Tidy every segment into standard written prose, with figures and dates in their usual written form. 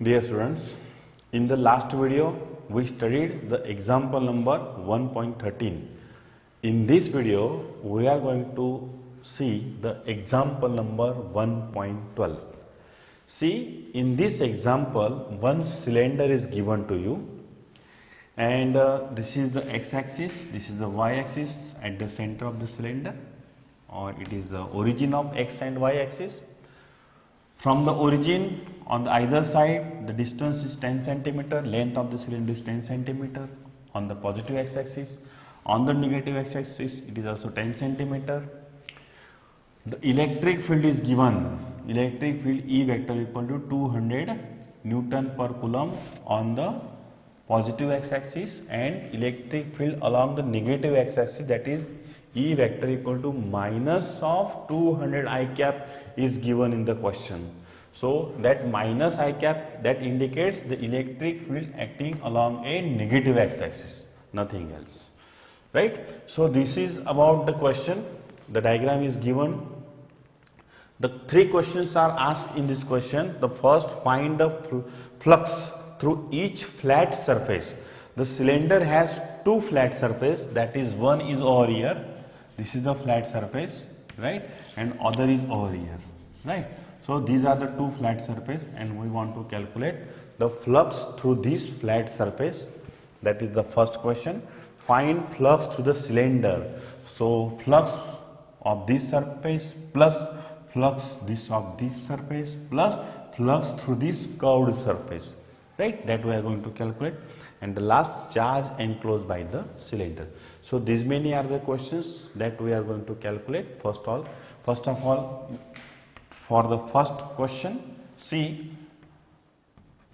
Dear students, in the last video we studied the example number 1.13. In this video we are going to see the example number 1.12. See, in this example one cylinder is given to you and this is the x-axis, this is the y-axis at the center of the cylinder, or it is the origin of x and y-axis. From the origin, on the either side, the distance is 10 centimeter, length of the cylinder is 10 centimeter on the positive x-axis. On the negative x-axis, it is also 10 centimeter. The electric field is given. Electric field E vector equal to 200 Newton per Coulomb on the positive x-axis, and electric field along the negative x-axis, that is E vector equal to minus of 200 I cap is given in the question. So that minus I cap, that indicates the electric field acting along a negative x-axis, nothing else, right? So this is about the question. The diagram is given. The three questions are asked in this question. The first, find the flux through each flat surface. The cylinder has two flat surfaces, that is, one is over here, this is the flat surface, right, and other is over here, right. So these are the two flat surface and we want to calculate the flux through this flat surface. That is the first question. Find flux through the cylinder. So flux of this surface plus flux of this surface plus flux through this curved surface, right, that we are going to calculate. And the last, charge enclosed by the cylinder. So these many are the questions that we are going to calculate. First of all, for the first question, see,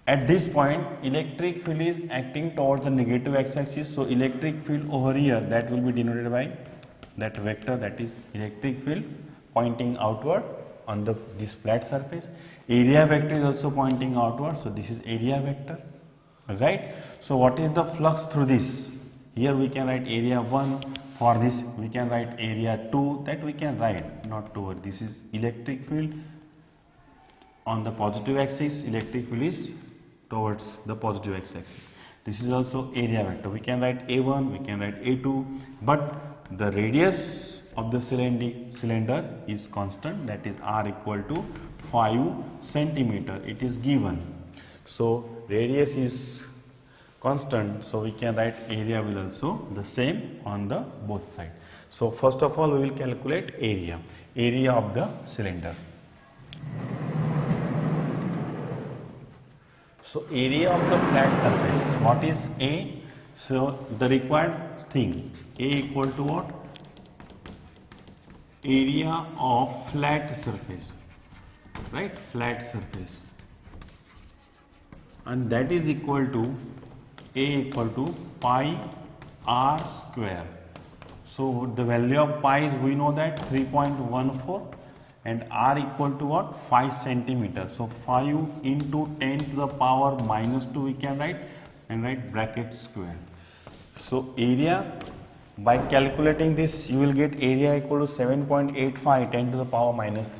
at this point electric field is acting towards the negative x-axis. So electric field over here, that will be denoted by that vector, that is electric field pointing outward on this flat surface. Area vector is also pointing outward, so this is area vector, right. So what is the flux through this? Here we can write area 1, for this we can write area 2, that we can write not toward. This is electric field on the positive axis, electric field is towards the positive x-axis. This is also area vector. We can write A1, we can write A2, but the radius of the cylinder is constant, that is r equal to 5 centimeter. It is given. So radius is constant, so we can write area will also the same on the both sides. So first of all we will calculate area of the cylinder. So area of the flat surface, what is A? So the required thing, A equal to what? Area of flat surface, right, flat surface, and that is equal to A equal to pi r square. So the value of pi is, we know that, 3.14, and r equal to what? 5 centimeter. So 5 into 10 to the power minus 2 we can write, and write bracket square. So area, by calculating this you will get area equal to 7.85 10 to the power minus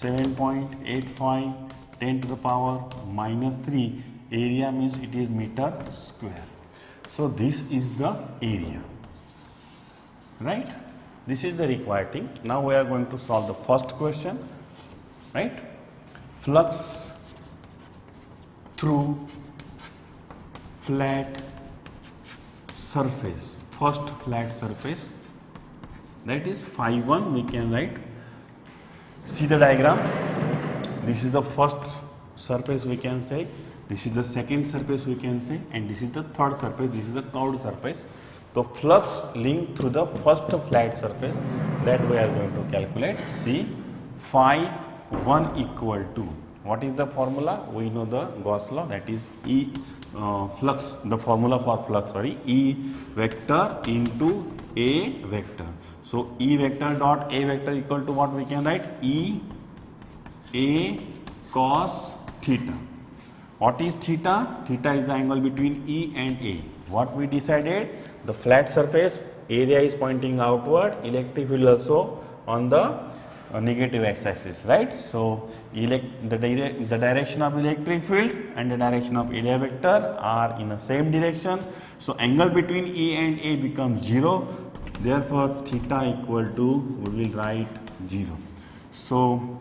3. 7.85 10 to the power minus 3. Area means it is meter square. So this is the area, right. This is the required thing. Now we are going to solve the first question, right. Flux through flat surface, first flat surface, that is phi 1 we can write. See the diagram. This is the first surface we can say, this is the second surface we can say, and this is the third surface, this is the curved surface. The flux linked through the first flat surface, that we are going to calculate. See, phi 1 equal to, what is the formula? We know the Gauss law, that is E flux, the formula for flux, E vector into A vector. So E vector dot A vector equal to what we can write? E A cos theta. What is theta? Theta is the angle between E and A. What we decided? The flat surface, area is pointing outward, electric field also on the negative x-axis, right? So the direction of electric field and the direction of area vector are in the same direction. So angle between E and A becomes 0. Therefore, theta equal to, we will write 0. So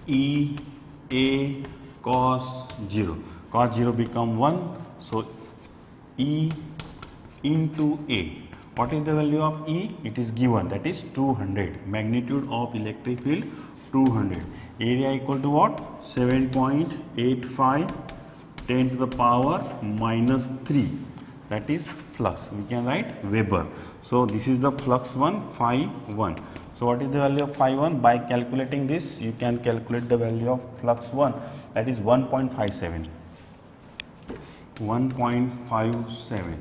E A cos 0. Cos 0 become 1. So E into A. What is the value of E? It is given, that is 200. Magnitude of electric field 200. Area equal to what? 7.85 10 to the power minus 3. That is flux. We can write Weber. So this is the flux 1, phi 1. So what is the value of phi 1? By calculating this, you can calculate the value of flux 1. That is 1.57. 1.57.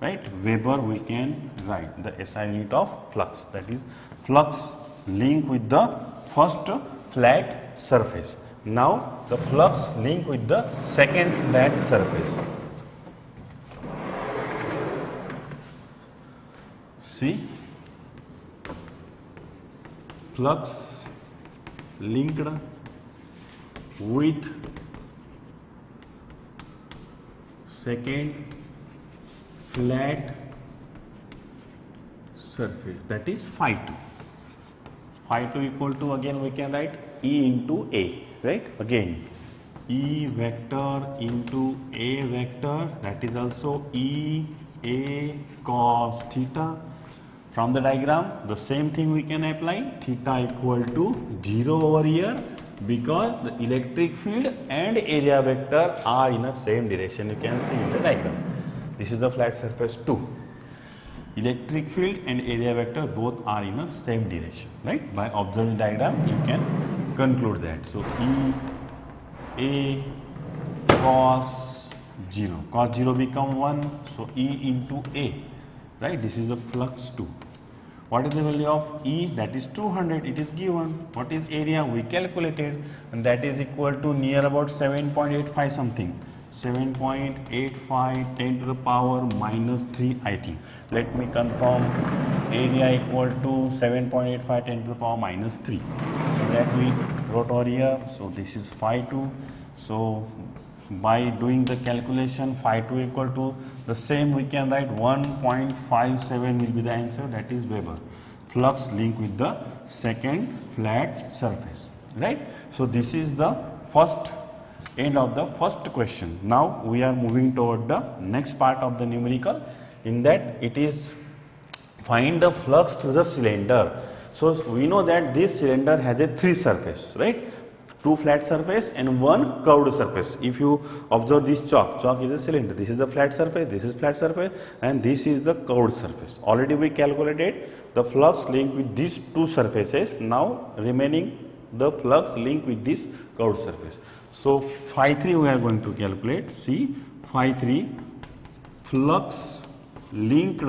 Right, Weber we can write the SI unit of flux, that is flux linked with the first flat surface. Now the flux linked with the second flat surface. See, flux linked with second flat surface, that is phi 2. Phi 2 equal to, again we can write E into A, right? Again E vector into A vector, that is also E A cos theta. From the diagram, the same thing we can apply, theta equal to 0 over here, because the electric field and area vector are in the same direction. You can see in the diagram. This is the flat surface 2. Electric field and area vector both are in the same direction, right? By observing diagram, you can conclude that. So E A cos 0. Cos 0 become 1. So E into A, right? This is the flux 2. What is the value of E? That is 200. It is given. What is area? We calculated, and that is equal to near about 7.85 something. 7.85 10 to the power minus 3, I think. Let me confirm. Area equal to 7.85 10 to the power minus 3. So that we wrote over here. So this is phi 2. So by doing the calculation, phi 2 equal to the same, we can write 1.57 will be the answer, that is Weber. Flux linked with the second flat surface, right? So this is the first end of the first question. Now we are moving toward the next part of the numerical. In that, it is find the flux through the cylinder. So we know that this cylinder has a 3 surface, right? 2 flat surface and 1 curved surface. If you observe this chalk is a cylinder. This is the flat surface, this is flat surface, and this is the curved surface. Already we calculated the flux linked with these 2 surfaces. Now remaining the flux linked with this curved surface. So phi 3 we are going to calculate. See, phi 3 flux linked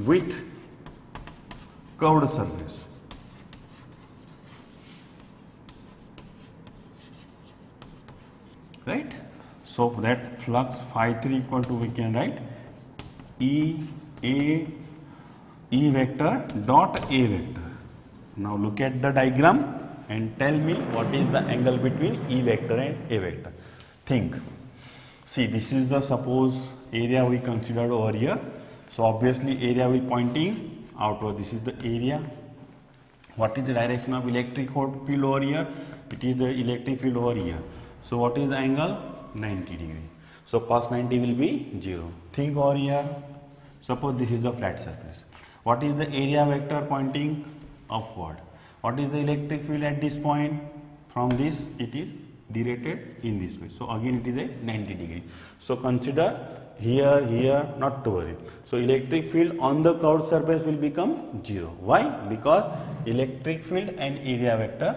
with curved surface. Right? So that flux phi 3 equal to, we can write E vector dot A vector. Now look at the diagram and tell me what is the angle between E vector and A vector. Think. See, this is the suppose area we considered over here. So obviously area will pointing outward. This is the area. What is the direction of electric field over here? It is the electric field over here. So what is the angle? 90 degree. So cos 90 will be 0. Think over here. Suppose this is the flat surface. What is the area vector pointing upward? What is the electric field at this point? From this, it is directed in this way. So again, it is a 90 degree. So consider here, not to worry. So electric field on the curved surface will become 0. Why? Because electric field and area vector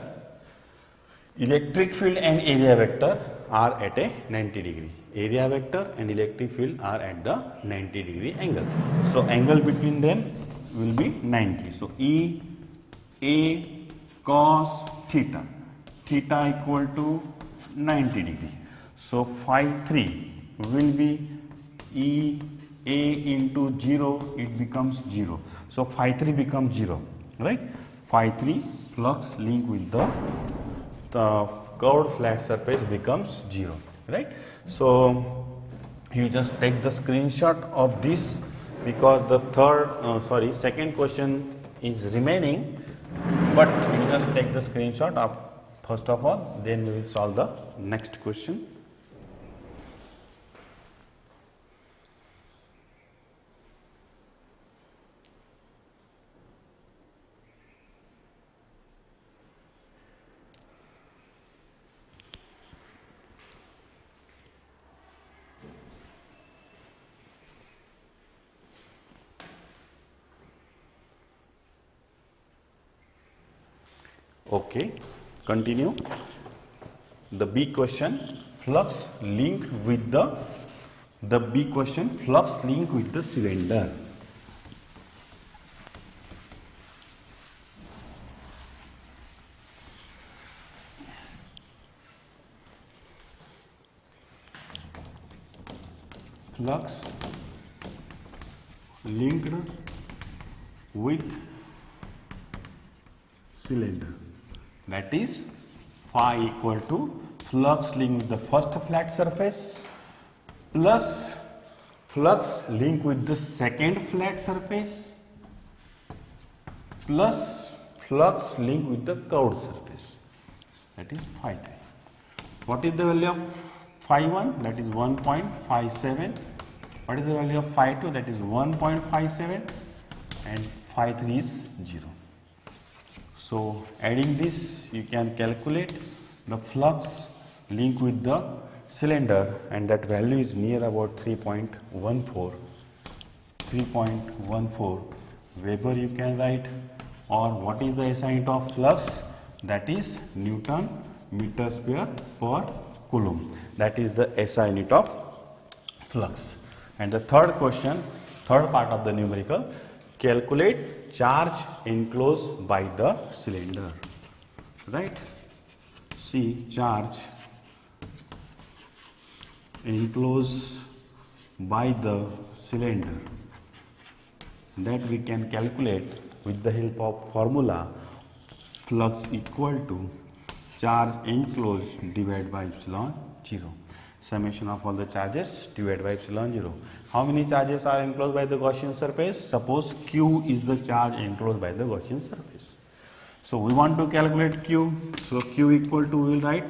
are at a 90 degree. Area vector and electric field are at the 90 degree angle. So angle between them will be 90. So E A cos theta. Theta equal to 90 degree. So phi 3 will be E A into 0, it becomes 0. So phi 3 becomes 0, right? Phi 3 flux link with the curved flat surface becomes 0, right? So you just take the screenshot of this because the second question is remaining, but you just take the screenshot of first of all, then we will solve the next question. Okay, continue. The B question, flux linked with the B question, flux linked with the cylinder. Flux linked with cylinder, that is phi equal to flux linked with the first flat surface plus flux linked with the second flat surface plus flux linked with the curved surface, that is phi 3. What is the value of phi 1? That is 1.57. What is the value of phi 2? That is 1.57, and phi 3 is 0. So adding this, you can calculate the flux linked with the cylinder, and that value is near about 3.14. Weber you can write, or what is the SI unit of flux? That is Newton meter square per coulomb. That is the SI unit of flux. And the third question, third part of the numerical, calculate charge enclosed by the cylinder, right? See, charge enclosed by the cylinder, that we can calculate with the help of formula flux equal to charge enclosed divided by epsilon 0. Summation of all the charges divided by epsilon 0. How many charges are enclosed by the Gaussian surface? Suppose Q is the charge enclosed by the Gaussian surface. So we want to calculate Q. So Q equal to, we will write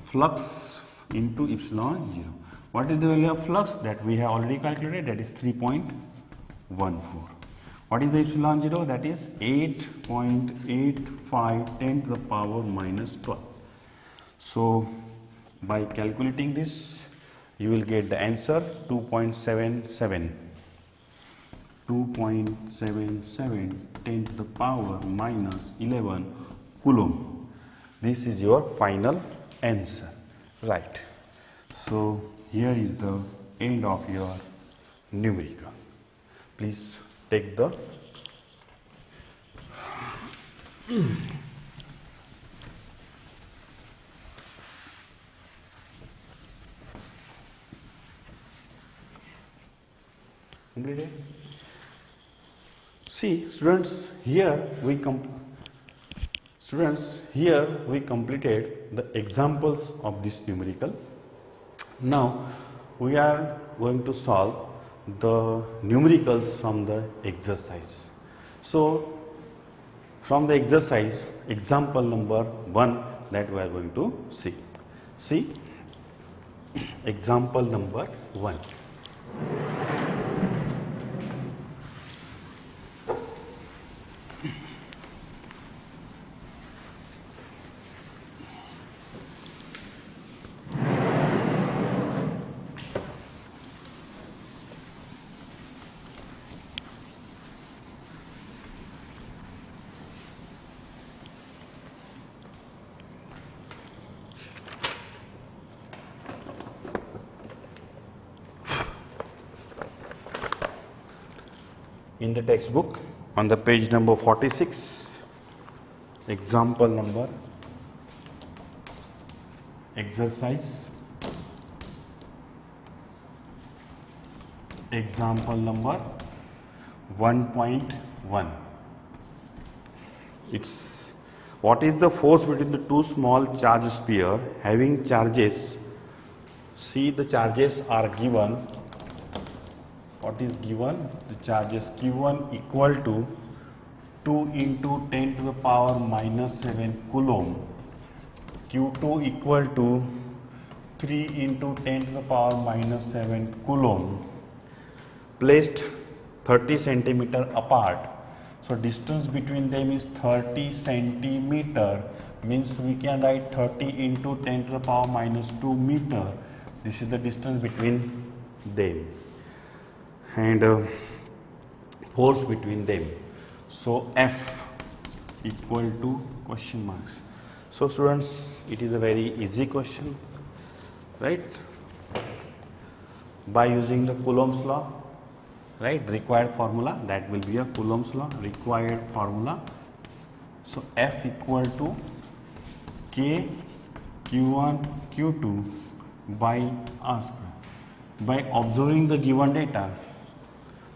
flux into epsilon 0. What is the value of flux? That we have already calculated, that is 3.14. What is the epsilon 0? That is 8.85 10 to the power minus 12. So by calculating this, you will get the answer 2.77. 2.77 10 to the power minus 11 coulomb. This is your final answer, right? So here is the end of your numerical. Please take the completed. See, students, here we completed the examples of this numerical. Now we are going to solve the numericals from the exercise. So from the exercise, example number 1 that we are going to see. See, example number 1. In the textbook, on the page number 46, example number, exercise Example number 1.1. It's what is the force between the two small charge sphere having charges. See, the charges are given. What is given? The charges Q1 equal to 2 into 10 to the power minus 7 coulomb. Q2 equal to 3 into 10 to the power minus 7 coulomb. Placed 30 centimeter apart. So distance between them is 30 centimeter, means we can write 30 into 10 to the power minus 2 meter. This is the distance between them and force between them. So F equal to question marks. So students, it is a very easy question, right? By using the Coulomb's law, right, required formula, that will be a Coulomb's law, required formula. So F equal to K Q1 Q2 by R square. By observing the given data,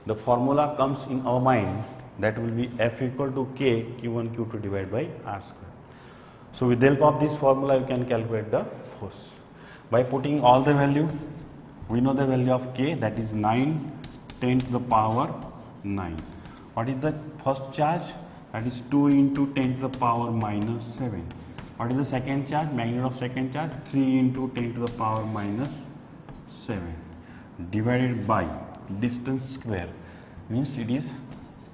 the formula comes in our mind, that will be F equal to K Q1 Q2 divided by R square. So with the help of this formula you can calculate the force. By putting all the value, we know the value of K, that is 9 10 to the power 9. What is the first charge? That is 2 into 10 to the power minus 7. What is the second charge? Magnitude of second charge 3 into 10 to the power minus 7 divided by distance square, means it is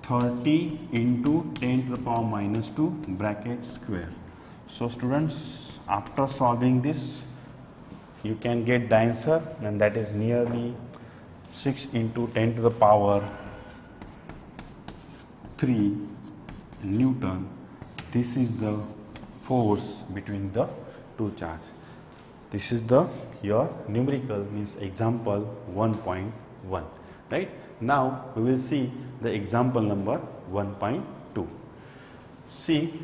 30 into 10 to the power minus 2 bracket square. So students, after solving this, you can get the answer, and that is nearly 6 into 10 to the power 3 Newton. This is the force between the two charges. This is the your numerical, means example 1.1, right? Now we will see the example number 1.2. See,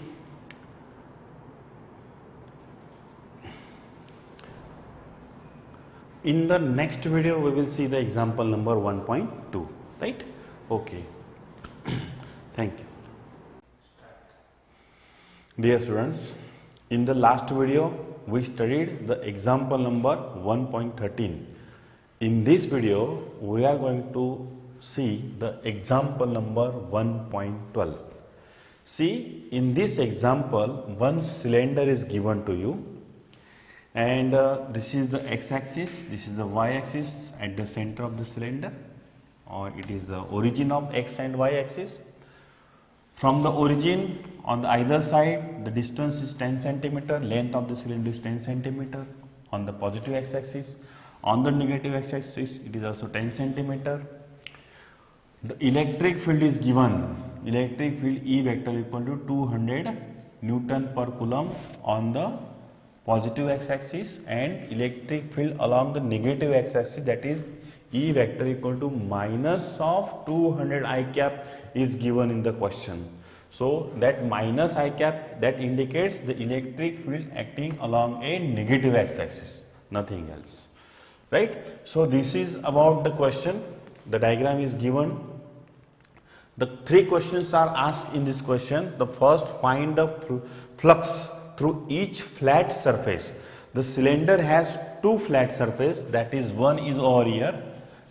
in the next video we will see the example number 1.2, right? Okay. Thank you. Dear students, in the last video we studied the example number 1.13. In this video we are going to see the example number 1.12. See, in this example one cylinder is given to you, and this is the x-axis, this is the y-axis at the center of the cylinder, or it is the origin of x and y-axis. From the origin, on the either side the distance is 10 centimeter, length of the cylinder is 10 centimeter on the positive x-axis. On the negative x-axis it is also 10 centimeter. The electric field is given, electric field E vector equal to 200 Newton per Coulomb on the positive x-axis, and electric field along the negative x-axis, that is E vector equal to minus of 200 I cap is given in the question. So that minus I cap, that indicates the electric field acting along a negative x-axis, nothing else, right? So this is about the question. The diagram is given. The three questions are asked in this question. The first, find the flux through each flat surface. The cylinder has two flat surfaces, that is, one is over here,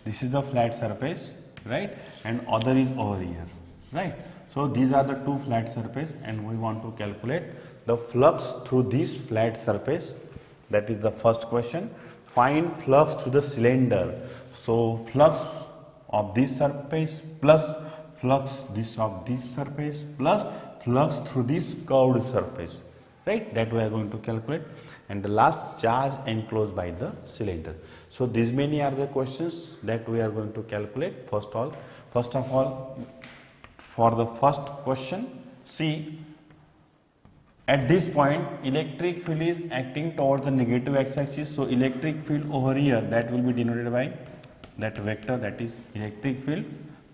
this is the flat surface, right, and other is over here, right. So these are the two flat surface, and we want to calculate the flux through this flat surface. That is the first question. Find flux through the cylinder. So flux of this surface plus flux this of this surface plus flux through this curved surface, right, that we are going to calculate. And the last, charge enclosed by the cylinder. So these many are the questions that we are going to calculate. First of all, for the first question, see, at this point electric field is acting towards the negative x-axis. So electric field over here, that will be denoted by that vector, that is electric field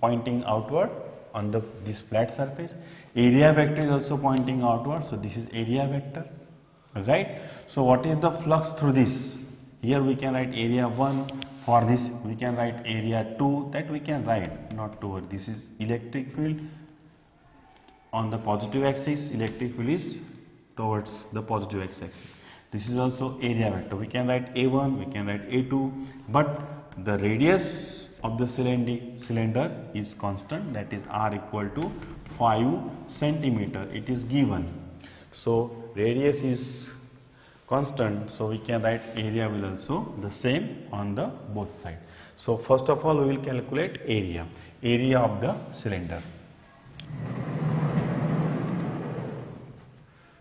pointing outward on this flat surface. Area vector is also pointing outward, so this is area vector, right. So what is the flux through this? Here we can write area 1 For this we can write area 2, that we can write, not toward, this is electric field on the positive axis, electric field is towards the positive x-axis. This is also area vector. We can write A1, we can write A2, but the radius of the cylinder is constant, that is r equal to 5 centimeter. It is given. So radius is constant, so we can write area will also the same on the both sides. So first of all we will calculate area of the cylinder.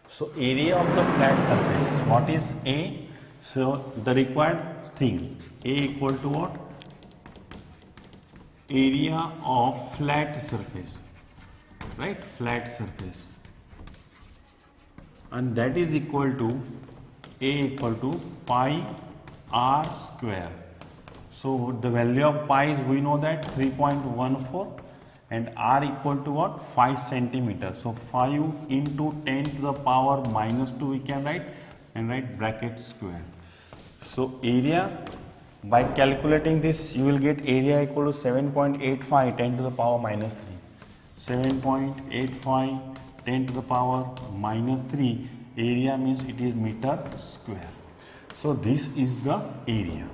So area of the flat surface, what is A? So the required thing, A equal to what? Area of flat surface, right? Flat surface, and that is equal to A equal to pi r square. So the value of pi is, we know that 3.14, and r equal to what? 5 centimeter. So 5 into 10 to the power minus 2 we can write, and write bracket square. So area, by calculating this you will get area equal to 7.85 10 to the power minus 3. 7.85 10 to the power minus 3, area means it is meter square. So this is the area,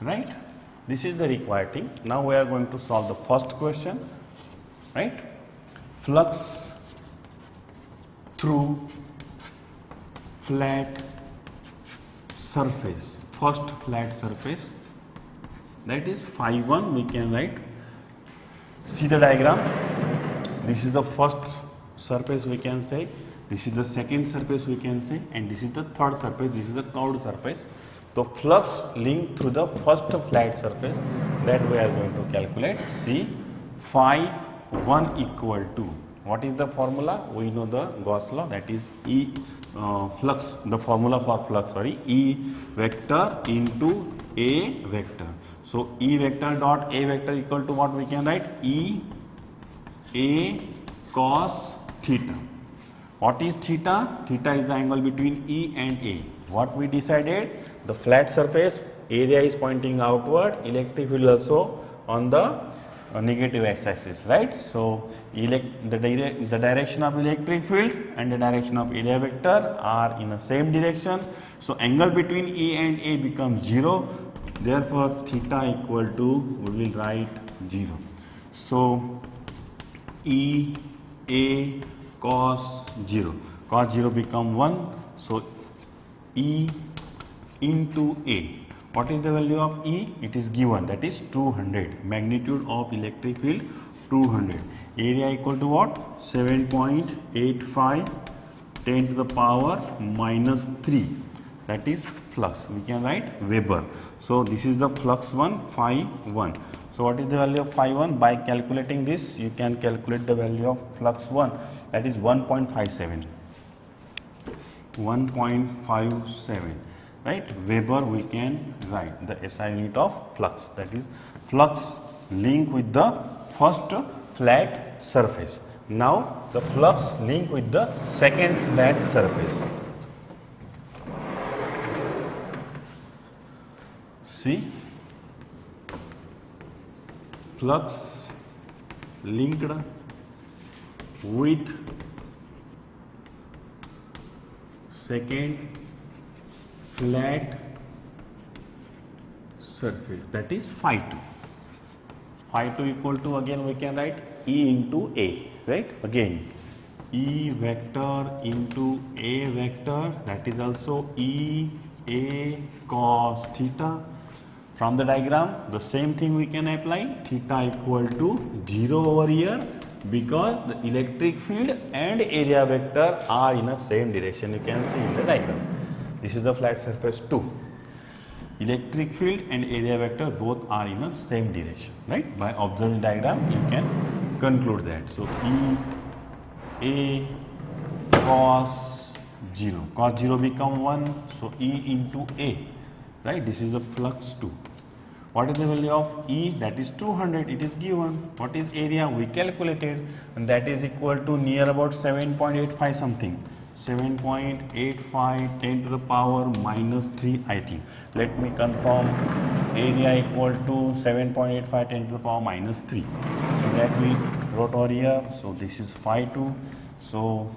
right? This is the required thing. Now we are going to solve the first question, right? Flux through flat surface, first flat surface, that is phi 1 we can write. See the diagram. This is the first surface we can say, this is the second surface we can say, and this is the third surface, this is the curved surface. The flux linked through the first flat surface, that we are going to calculate. See, phi 1 equal to, what is the formula? We know the Gauss law, that is E flux, the formula for flux, sorry, E vector into A vector. So E vector dot A vector equal to what we can write? E A cos theta. What is theta? Theta is the angle between E and A. What we decided? The flat surface area is pointing outward, electric field also on the negative x-axis, right? So the direction of electric field and the direction of area vector are in the same direction. So angle between E and A becomes 0. Therefore theta equal to, we will write 0. So E A cos 0, cos 0 become 1. So E into A. What is the value of E? It is given, that is 200. Magnitude of electric field 200. Area equal to what? 7.85 10 to the power minus 3. That is flux. We can write Weber. So this is the flux 1, phi 1. So what is the value of phi 1? By calculating this, you can calculate the value of flux 1, that is 1.57. 1.57. Right, Weber we can write the SI unit of flux, that is flux linked with the first flat surface. Now the flux linked with the second flat surface. See, flux linked with second flat surface, that is phi 2. Phi 2 equal to, again we can write E into A, right? Again E vector into A vector, that is also E A cos theta. From the diagram the same thing we can apply, theta equal to 0 over here, because the electric field and area vector are in the same direction, you can see in the diagram. This is the flat surface 2. Electric field and area vector both are in the same direction, right? By observing diagram you can conclude that. So E A cos 0, cos 0 become 1, so E into A, right? This is the flux 2. What is the value of E? That is 200, it is given. What is area? We calculated, and that is equal to near about 7.85 something. 7.85 10 to the power minus 3, I think. Let me confirm. Area equal to 7.85 10 to the power minus 3. So that we wrote over here. So this is phi 2. So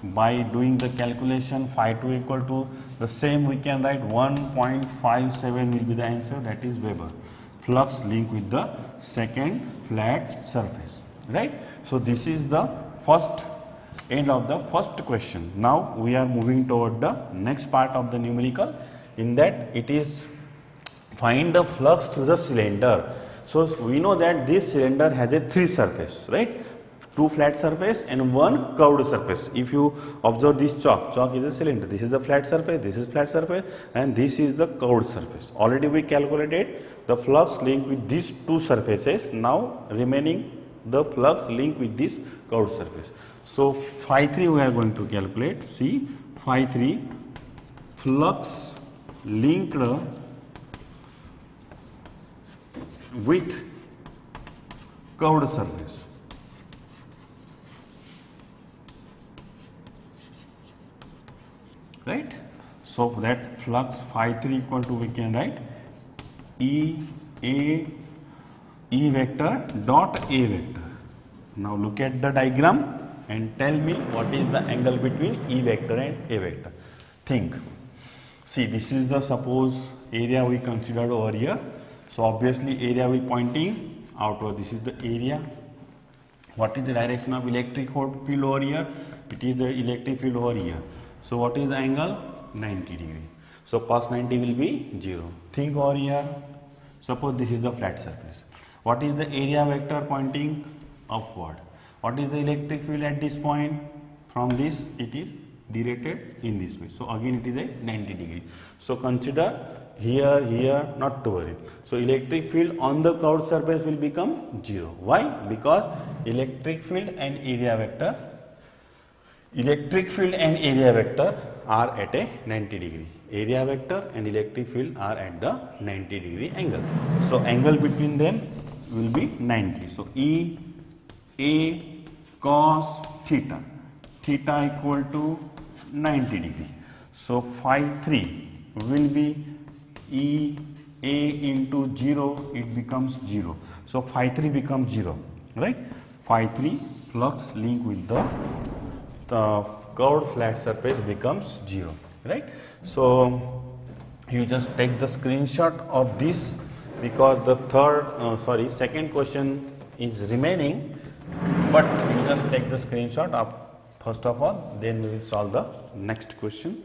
by doing the calculation, phi 2 equal to the same, we can write 1.57 will be the answer, that is Weber. Flux linked with the second flat surface, right? So this is the first end of the first question. Now we are moving toward the next part of the numerical. In that it is find the flux through the cylinder. So we know that this cylinder has a three surface, right? Two flat surface and one curved surface. If you observe this chalk is a cylinder. This is the flat surface, this is flat surface, and this is the curved surface. Already we calculated the flux linked with these two surfaces. Now remaining the flux linked with this curved surface. So phi 3 we are going to calculate. See, phi 3 flux linked with curved surface. Right? So that flux phi 3 equal to, we can write E vector dot A vector. Now look at the diagram and tell me what is the angle between E vector and A vector. Think. See, this is the suppose area we considered over here. So obviously area we pointing outward. This is the area. What is the direction of electric field over here? It is the electric field over here. So what is the angle? 90 degree. So cos 90 will be 0. Think over here. Suppose this is the flat surface. What is the area vector pointing upward? What is the electric field at this point? From this it is directed in this way. So again it is a 90 degree. So consider here, not to worry. So electric field on the curved surface will become 0. Why? Because electric field and area vector are at a 90 degree. Area vector and electric field are at the 90 degree angle. So angle between them will be 90. So E A cos theta. Theta equal to 90 degree. So phi 3 will be E A into 0, it becomes 0. So phi 3 becomes 0, right? Phi 3 flux linked with the curved flat surface becomes 0, right? So you just take the screenshot of this, because the second question is remaining, but you just take the screenshot of first of all, then we will solve the next question.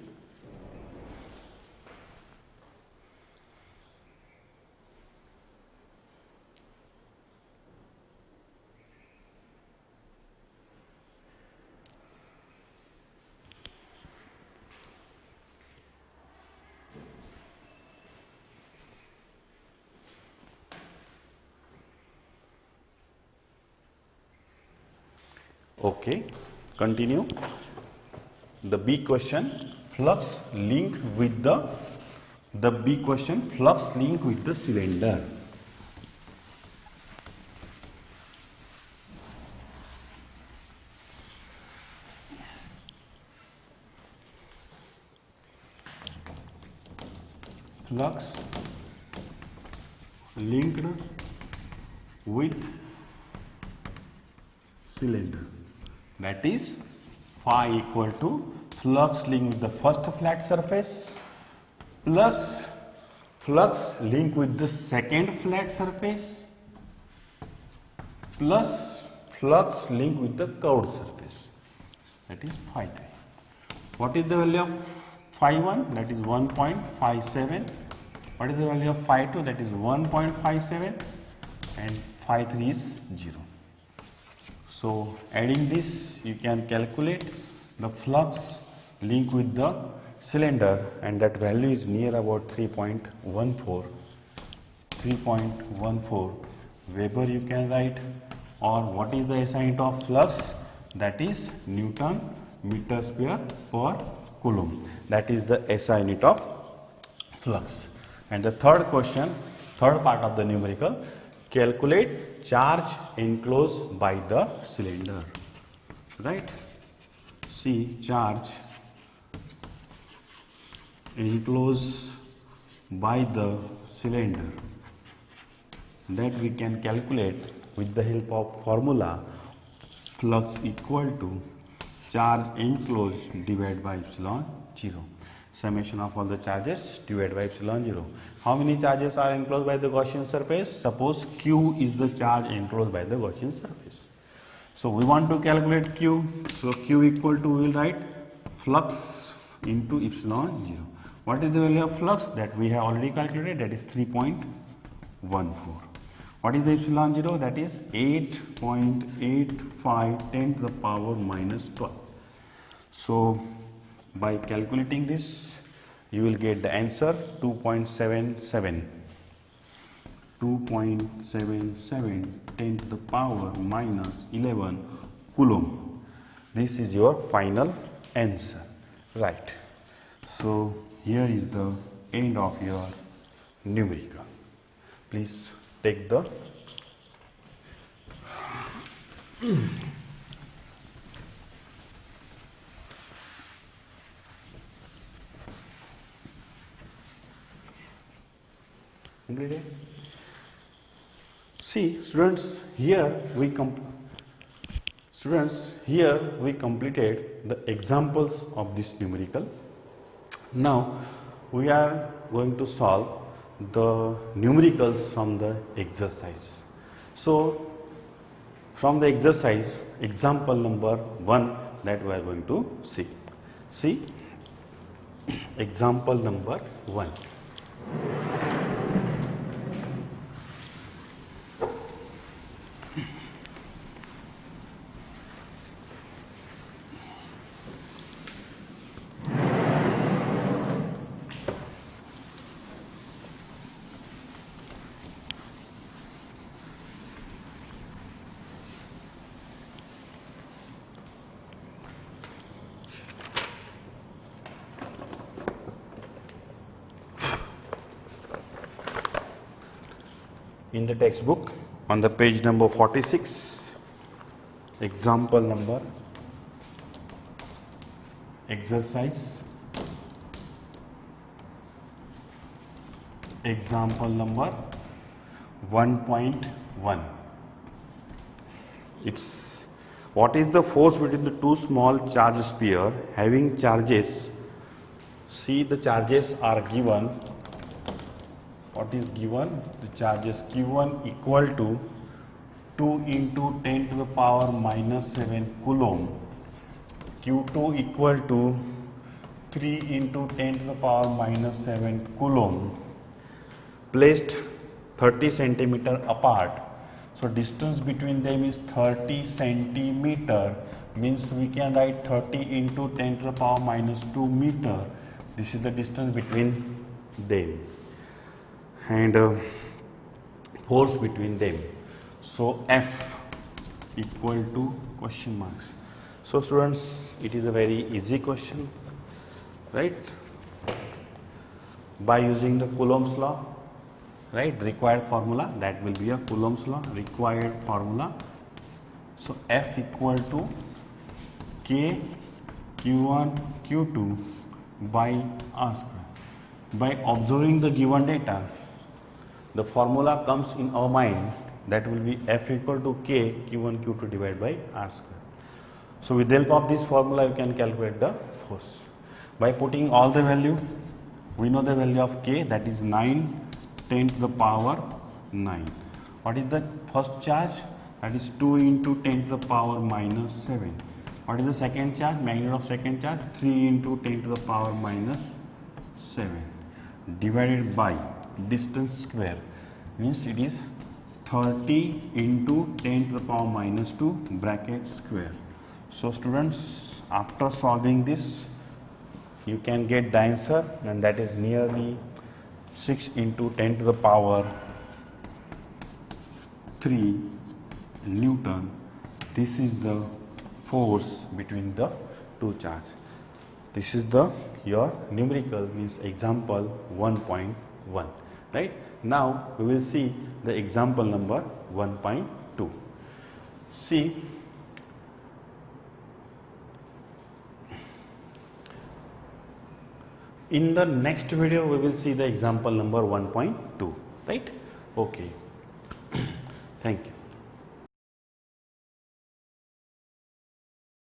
Okay, continue. The B question, flux linked with the B question, flux linked with the cylinder. Flux linked with cylinder. That is phi equal to flux linked with the first flat surface plus flux linked with the second flat surface plus flux linked with the curved surface. That is phi 3. What is the value of phi 1? That is 1.57. What is the value of phi 2? That is 1.57, and phi 3 is 0. So adding this, you can calculate the flux linked with the cylinder, and that value is near about 3.14. Weber you can write, or what is the SI unit of flux? That is Newton meter square per coulomb. That is the SI unit of flux. And the third question, third part of the numerical, calculate charge enclosed by the cylinder, right? See, charge enclosed by the cylinder, that we can calculate with the help of formula flux equal to charge enclosed divided by epsilon 0. Summation of all the charges divided by epsilon 0. How many charges are enclosed by the Gaussian surface? Suppose Q is the charge enclosed by the Gaussian surface. So we want to calculate Q. So Q equal to, we will write flux into epsilon 0. What is the value of flux? That we have already calculated, that is 3.14. What is the epsilon 0? That is 8.85 10 to the power minus 12. So by calculating this, you will get the answer 2.77. 2.77 10 to the power minus 11 coulomb. This is your final answer, right? So here is the end of your numerical. Please take the completed. See, students, here we completed the examples of this numerical. Now we are going to solve the numericals from the exercise. So from the exercise, example number 1 that we are going to see. See, example number 1. In the textbook on the page number 46, example number, exercise, example number 1.1. It's what is the force between the two small charge sphere having charges. See, the charges are given. What is given? The charges Q1 equal to 2 into 10 to the power minus 7 coulomb, Q2 equal to 3 into 10 to the power minus 7 coulomb, placed 30 centimeter apart. So distance between them is 30 centimeter, means we can write 30 into 10 to the power minus 2 meter. This is the distance between them and force between them. So F equal to question marks. So students, it is a very easy question, right? By using the Coulomb's law, right, required formula, that will be a Coulomb's law, required formula. So F equal to K Q1 Q2 by R square. By observing the given data, the formula comes in our mind, that will be F equal to K Q1 Q2 divided by R square. So with the help of this formula, you can calculate the force. By putting all the value, we know the value of K, that is 9 10 to the power 9. What is the first charge? That is 2 into 10 to the power minus 7. What is the second charge? Magnitude of second charge 3 into 10 to the power minus 7 divided by distance square, means it is 30 into 10 to the power minus 2 bracket square. So students, after solving this, you can get the answer, and that is nearly 6 into 10 to the power 3 Newton. This is the force between the two charges. This is the your numerical, means example 1.1. Right? Now we will see the example number 1.2. See, In the next video, we will see the example number 1.2, right? Okay. Thank you.